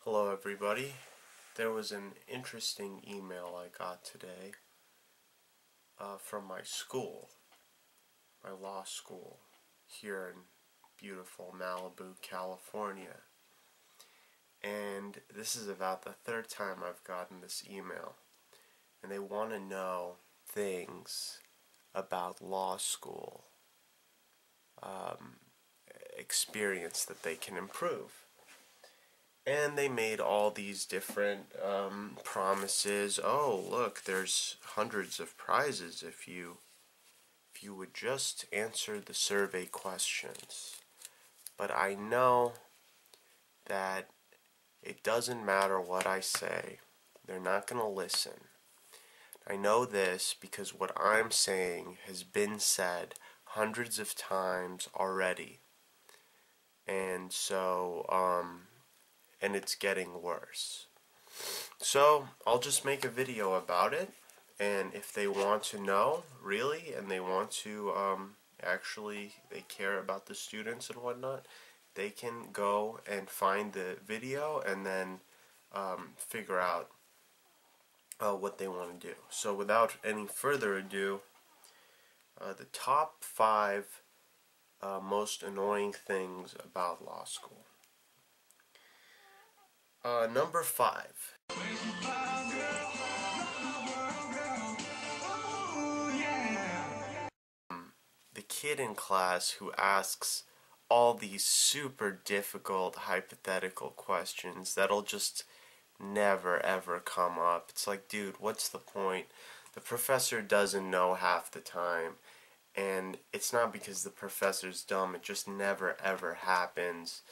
Hello everybody. There was an interesting email I got today from my school, my law school, here in beautiful Malibu, California. And this is about the third time I've gotten this email. And they want to know things about law school experience that they can improve. And they made all these different promises. Oh, look, there's hundreds of prizes if you would just answer the survey questions. But I know that it doesn't matter what I say. They're not going to listen. I know this because what I'm saying has been said hundreds of times already. And so, and it's getting worse. So I'll just make a video about it, and if they want to know really, and they want to they care about the students and whatnot, they can go and find the video and then figure out what they want to do. So without any further ado, the top 5 most annoying things about law school. Number 5. The kid in class who asks all these super difficult hypothetical questions that'll just never ever come up. It's like, dude, what's the point? The professor doesn't know half the time, and it's not because the professor's dumb, it just never ever happens.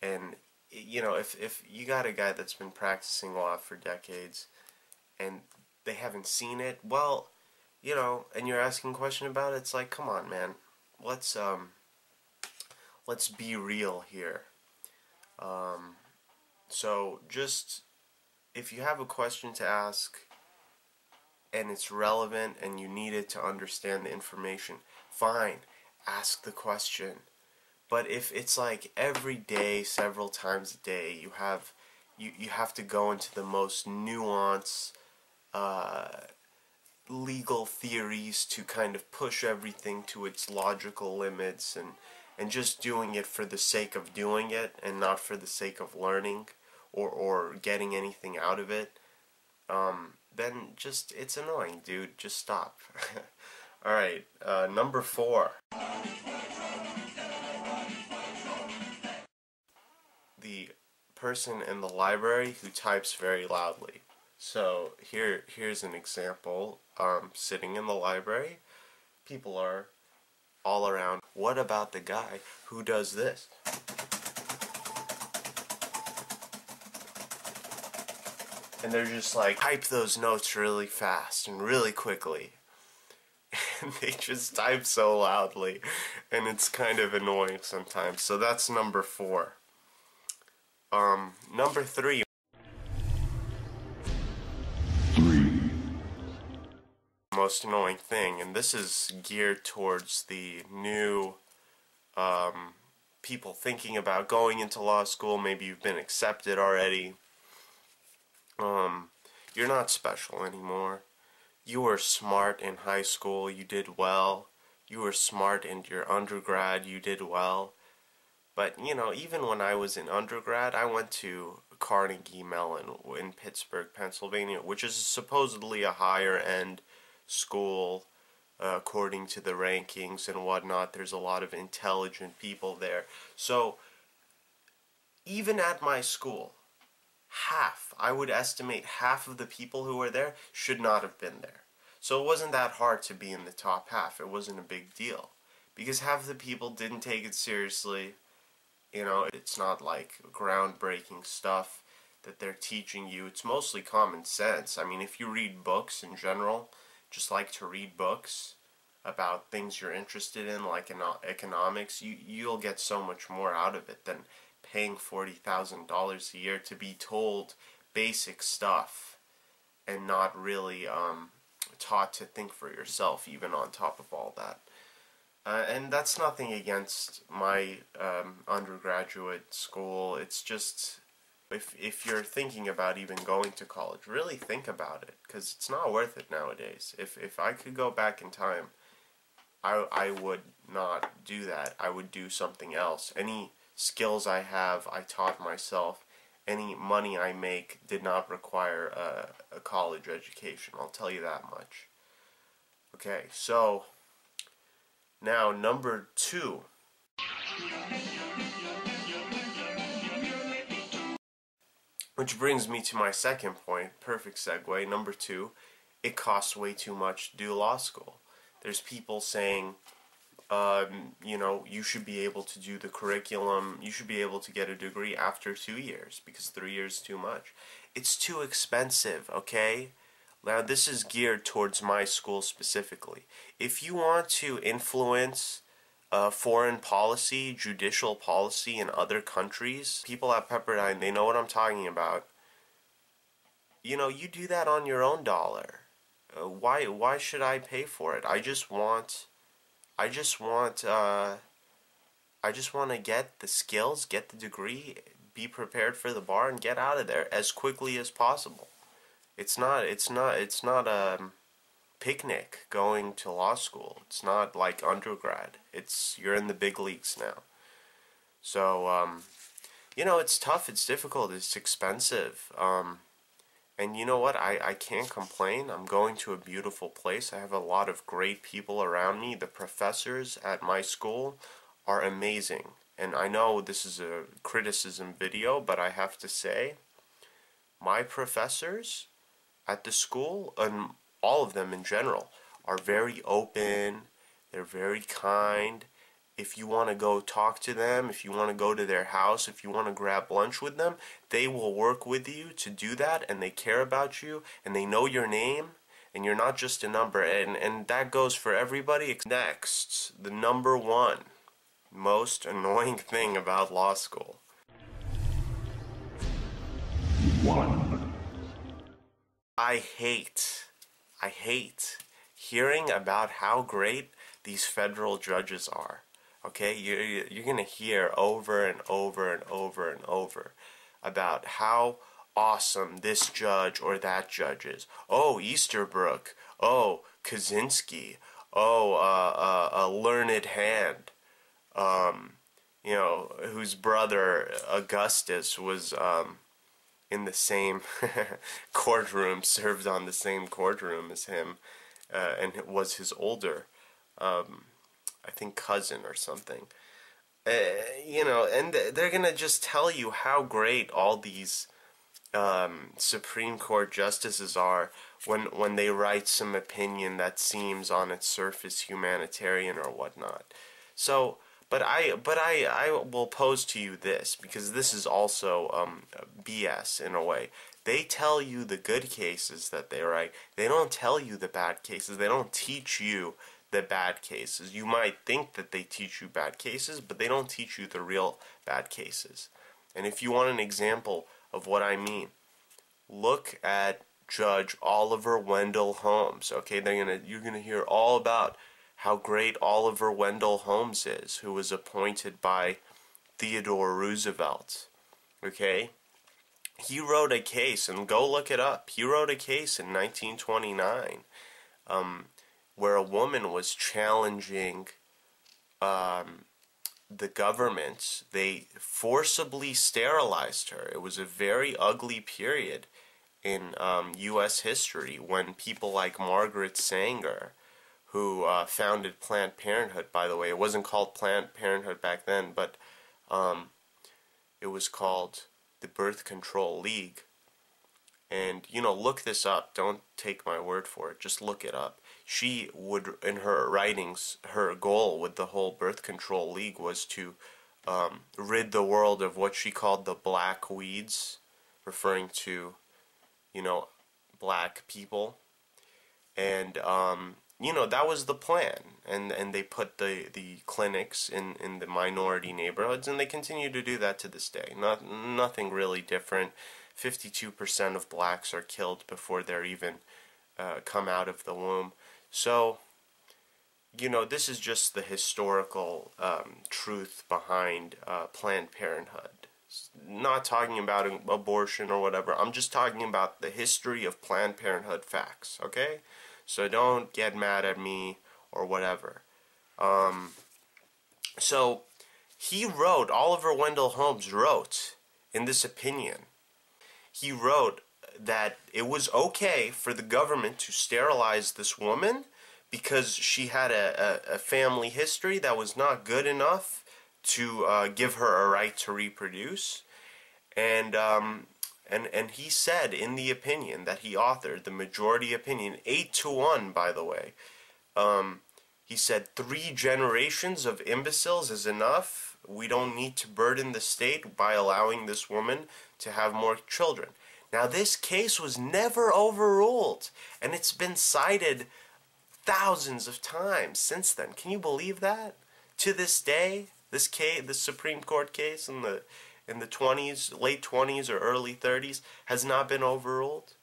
And you know, if you got a guy that's been practicing law for decades and they haven't seen it, well, you know, and you're asking a question about it, it's like, come on, man, let's be real here. So just, if you have a question to ask and it's relevant and you need it to understand the information, fine, ask the question. But if it's like every day, several times a day, you have to go into the most nuanced legal theories to kind of push everything to its logical limits, and just doing it for the sake of doing it and not for the sake of learning or getting anything out of it, then just, it's annoying, dude. Just stop. Alright, number 4. The person in the library who types very loudly. So here's an example. Sitting in the library, people are all around. What about the guy who does this? And they're just like, type those notes really fast and really quickly. And they just type so loudly, and it's kind of annoying sometimes. So that's number 4. Number 3. Most annoying thing, and this is geared towards the new people thinking about going into law school. Maybe you've been accepted already. You're not special anymore. You were smart in high school, you did well. You were smart in your undergrad, you did well. But, you know, even when I was in undergrad, I went to Carnegie Mellon in Pittsburgh, Pennsylvania, which is supposedly a higher end school, according to the rankings and whatnot. There's a lot of intelligent people there. So, even at my school, I would estimate half of the people who were there should not have been there. So it wasn't that hard to be in the top half. It wasn't a big deal. Because half of the people didn't take it seriously. You know, it's not like groundbreaking stuff that they're teaching you. It's mostly common sense. I mean, if you read books in general, just like to read books about things you're interested in, like in economics, you'll get so much more out of it than paying $40,000 a year to be told basic stuff and not really taught to think for yourself, even on top of all that. And that's nothing against my undergraduate school. It's just if you're thinking about even going to college, really think about it, because it's not worth it nowadays. If I could go back in time, I would not do that. I would do something else. Any skills I have, I taught myself. Any money I make did not require a college education. I'll tell you that much. Okay, so now number 2. Which brings me to my second point, perfect segue. Number 2, it costs way too much to do law school. There's people saying, you should be able to do the curriculum, you should be able to get a degree after 2 years, because 3 years is too much. It's too expensive, okay? Now, this is geared towards my school specifically. If you want to influence foreign policy, judicial policy in other countries, people at Pepperdine, they know what I'm talking about. You do that on your own dollar. Why should I pay for it? I just want to get the skills, get the degree, be prepared for the bar, and get out of there as quickly as possible. It's not a picnic going to law school. It's not like undergrad. You're in the big leagues now. So, it's tough, it's difficult, it's expensive. And you know what? I can't complain. I'm going to a beautiful place. I have a lot of great people around me. The professors at my school are amazing. And I know this is a criticism video, but I have to say, my professors at the school, and all of them in general, are very open. They're very kind. If you want to go talk to them, if you want to go to their house, if you want to grab lunch with them, they will work with you to do that, and they care about you, and they know your name, and you're not just a number, and that goes for everybody. Next, the number 1 most annoying thing about law school. 1. I hate hearing about how great these federal judges are. Okay, you're going to hear over and over and over and over about how awesome this judge or that judge is. Oh, Easterbrook. Oh, Kaczynski. Oh, a learned hand. Whose brother Augustus was in the same courtroom, served on the same courtroom as him, and was his older I think cousin or something. And they're gonna just tell you how great all these Supreme Court justices are when they write some opinion that seems on its surface humanitarian or whatnot. So, but I will pose to you this, because this is also BS in a way. They tell you the good cases that they write. They don't tell you the bad cases. They don't teach you the bad cases. You might think that they teach you bad cases, but they don't teach you the real bad cases. And if you want an example of what I mean, look at Judge Oliver Wendell Holmes. Okay, you're gonna hear all about how great Oliver Wendell Holmes is, who was appointed by Theodore Roosevelt. Okay, he wrote a case, and go look it up. He wrote a case in 1929. Where a woman was challenging the government. They forcibly sterilized her. It was a very ugly period in U.S. history when people like Margaret Sanger, who founded Planned Parenthood, by the way. It wasn't called Planned Parenthood back then, but it was called the Birth Control League. And, look this up. Don't take my word for it. Just look it up. She would, in her writings, her goal with the whole Birth Control League was to rid the world of what she called the black weeds, referring to, black people. And, that was the plan. And they put the clinics in the minority neighborhoods, and they continue to do that to this day. Nothing really different. 52% of blacks are killed before they're even come out of the womb. So, this is just the historical truth behind Planned Parenthood. Not talking about abortion or whatever. I'm just talking about the history of Planned Parenthood facts, okay? So don't get mad at me or whatever. So he wrote, Oliver Wendell Holmes wrote in this opinion, he wrote that it was okay for the government to sterilize this woman because she had a family history that was not good enough to give her a right to reproduce. And he said in the opinion that he authored, the majority opinion, 8-1, by the way, he said 3 generations of imbeciles is enough. We don't need to burden the state by allowing this woman to have more children. Now, this case was never overruled, and it's been cited thousands of times since then. Can you believe that? To this day, this Supreme Court case in the 20s, late 20s or early 30s has not been overruled.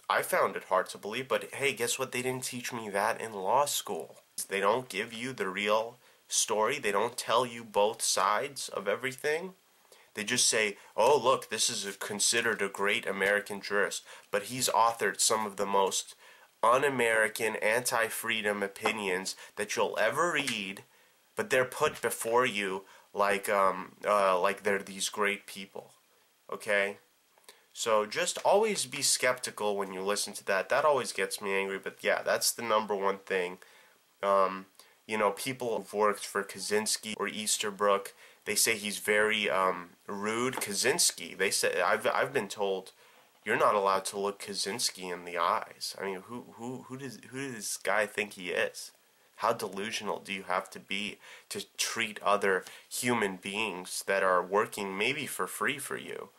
I found it hard to believe, but hey, guess what? They didn't teach me that in law school. They don't give you the real story. They don't tell you both sides of everything. They just say, oh, look, this is considered a great American jurist, but he's authored some of the most un-American, anti-freedom opinions that you'll ever read, but they're put before you like they're these great people, okay? So just always be skeptical when you listen to that. That always gets me angry, but yeah, that's the number one thing. You know, people who've worked for Kaczynski or Easterbrook, they say he's very rude. Kaczynski, they say, I've been told you're not allowed to look Kaczynski in the eyes. I mean, who does this guy think he is? How delusional do you have to be to treat other human beings that are working maybe for free for you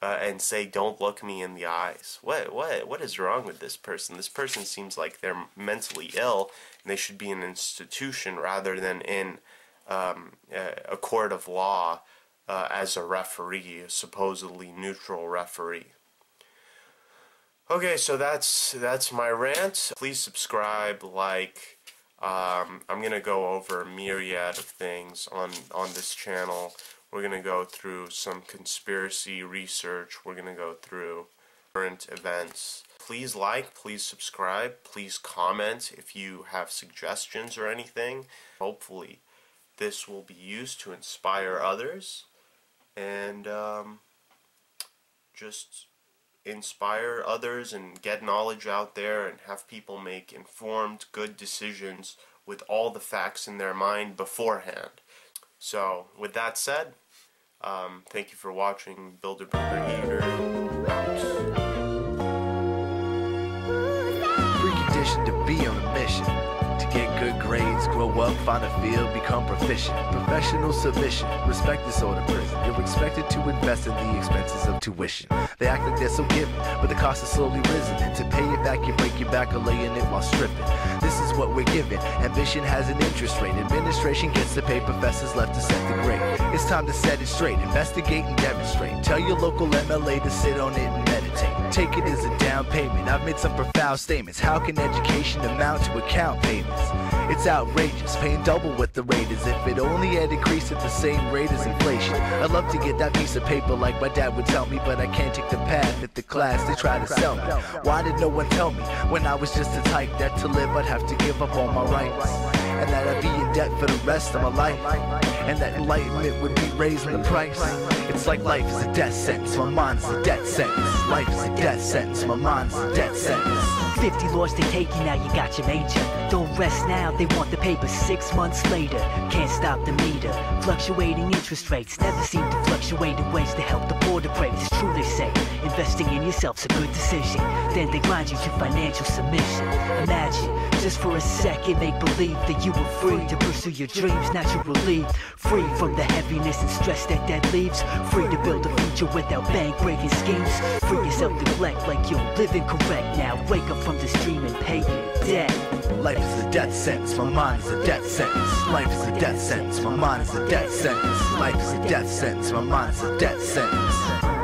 and say, don't look me in the eyes? What is wrong with this person? This person seems like they're mentally ill and they should be in an institution rather than in a court of law as a referee, a supposedly neutral referee. Okay, so that's my rant. Please subscribe, like. I'm going to go over a myriad of things on this channel. We're going to go through some conspiracy research. We're going to go through current events. Please like, please subscribe, please comment if you have suggestions or anything. Hopefully this will be used to inspire others and just inspire others and get knowledge out there and have people make informed, good decisions with all the facts in their mind beforehand. So, with that said, thank you for watching. Bilderberger Eater out. Preconditioned to be on a mission. Get good grades, grow up, find a field, become proficient. Professional submission, respect this order prison. You're expected to invest in the expenses of tuition. They act like they're so giving, but the cost has slowly risen. And to pay it back, you break your back or laying it while stripping. This is what we're given. Ambition has an interest rate. Administration gets to pay, professors left to set the grade. It's time to set it straight, investigate and demonstrate. Tell your local MLA to sit on it and meditate. Take it as a down payment. I've made some profound statements. How can education amount to account payments? It's outrageous, paying double what the rate is. If it only had increased at the same rate as inflation. I'd love to get that piece of paper like my dad would tell me, but I can't take the path that the class they try to sell me. Why did no one tell me when I was just a type that to live I'd have to give up all my rights, and that I'd be in debt for the rest of my life, and that enlightenment would be raising the price? It's like life is a death sentence, my mind's a death sentence. Life is a death sentence, my mind's a death sentence. 50 laws they take you, now you got your major. Don't rest now, they want the paper 6 months later. Can't stop the meter. Fluctuating interest rates never seem to fluctuate in ways to help the poor to break. It's true they say, investing in yourself's a good decision. Then they grind you to financial submission. Imagine, just for a second, make believe that you were free to pursue your dreams, natural relief. Free from the heaviness and stress that leaves. Free to build a future without bank-breaking schemes. Free yourself neglect like you're living correct now. Wake up from this dream and pay your debt. Life is a death sentence, my mind is a death sentence. Life is a death sentence, my mind is a death sentence. Life is a death sentence, my mind is a death sentence.